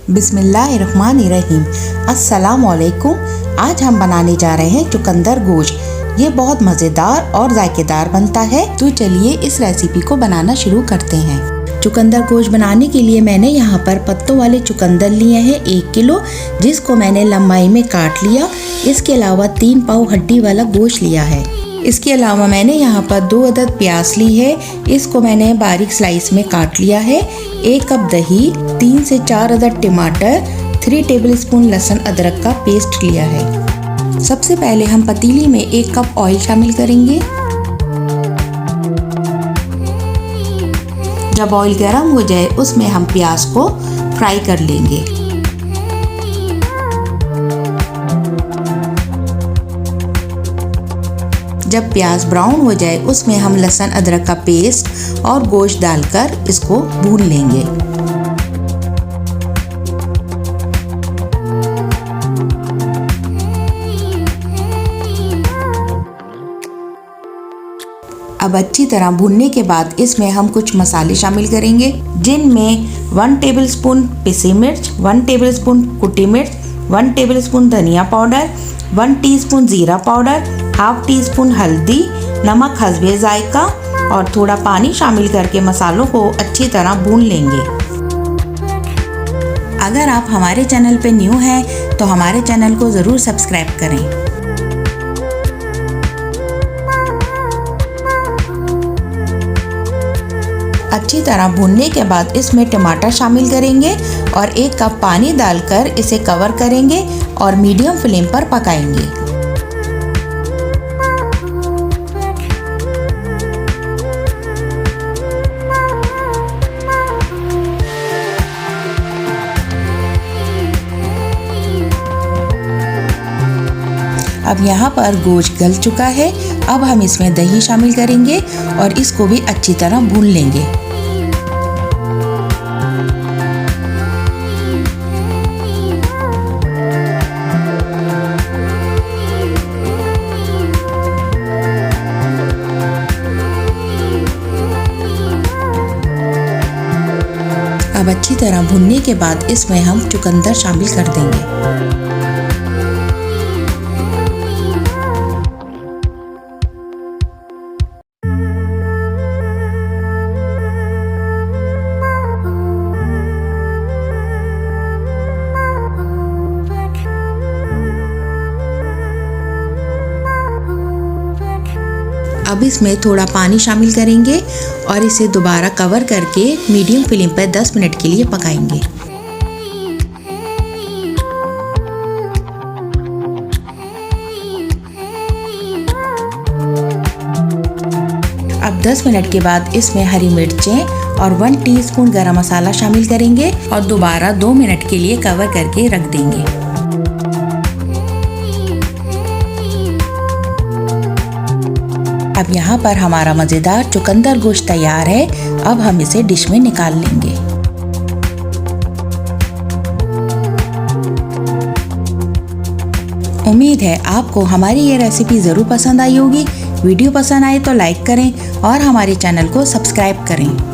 बिस्मिल्लाहिर्रहमानिर्रहीम। अस्सलाम वालेकुम। आज हम बनाने जा रहे हैं चुकंदर गोश्त। ये बहुत मज़ेदार और जायकेदार बनता है। तो चलिए इस रेसिपी को बनाना शुरू करते हैं। चुकंदर गोश्त बनाने के लिए मैंने यहाँ पर पत्तों वाले चुकंदर लिए हैं 1 किलो, जिसको मैंने लंबाई में काट लिया। इसके अलावा 3 पाव हड्डी वाला गोश्त लिया है। इसके अलावा मैंने यहाँ पर 2 अदद प्याज ली है, इसको मैंने बारीक स्लाइस में काट लिया है। 1 कप दही, 3 से 4 अदद टमाटर, 3 टेबलस्पून लहसुन अदरक का पेस्ट लिया है। सबसे पहले हम पतीली में 1 कप ऑयल शामिल करेंगे। जब ऑयल गर्म हो जाए उसमें हम प्याज को फ्राई कर लेंगे। जब प्याज ब्राउन हो जाए उसमें हम लहसुन अदरक का पेस्ट और गोश्त डालकर इसको भून लेंगे। अब अच्छी तरह भूनने के बाद इसमें हम कुछ मसाले शामिल करेंगे, जिनमें 1 टेबलस्पून पिसी मिर्च, 1 टेबलस्पून कुटी मिर्च, 1 टेबलस्पून धनिया पाउडर, 1 टीस्पून जीरा पाउडर, हाफ टी स्पून हल्दी, नमक हस्बे जायका और थोड़ा पानी शामिल करके मसालों को अच्छी तरह भून लेंगे। अगर आप हमारे चैनल पे न्यू हैं तो हमारे चैनल को ज़रूर सब्सक्राइब करें। अच्छी तरह भूनने के बाद इसमें टमाटर शामिल करेंगे और 1 कप पानी डालकर इसे कवर करेंगे और मीडियम फ्लेम पर पकाएंगे। अब यहाँ पर गोश्त गल चुका है। अब हम इसमें दही शामिल करेंगे और इसको भी अच्छी तरह भून लेंगे। अब अच्छी तरह भूनने के बाद इसमें हम चुकंदर शामिल कर देंगे। अब इसमें थोड़ा पानी शामिल करेंगे और इसे दोबारा कवर करके मीडियम फ्लेम पर 10 मिनट के लिए पकाएंगे। अब 10 मिनट के बाद इसमें हरी मिर्चें और 1 टीस्पून गरम मसाला शामिल करेंगे और दोबारा 2 मिनट के लिए कवर करके रख देंगे। अब यहाँ पर हमारा मज़ेदार चुकंदर गोश्त तैयार है। अब हम इसे डिश में निकाल लेंगे। उम्मीद है आपको हमारी ये रेसिपी ज़रूर पसंद आई होगी। वीडियो पसंद आए तो लाइक करें और हमारे चैनल को सब्सक्राइब करें।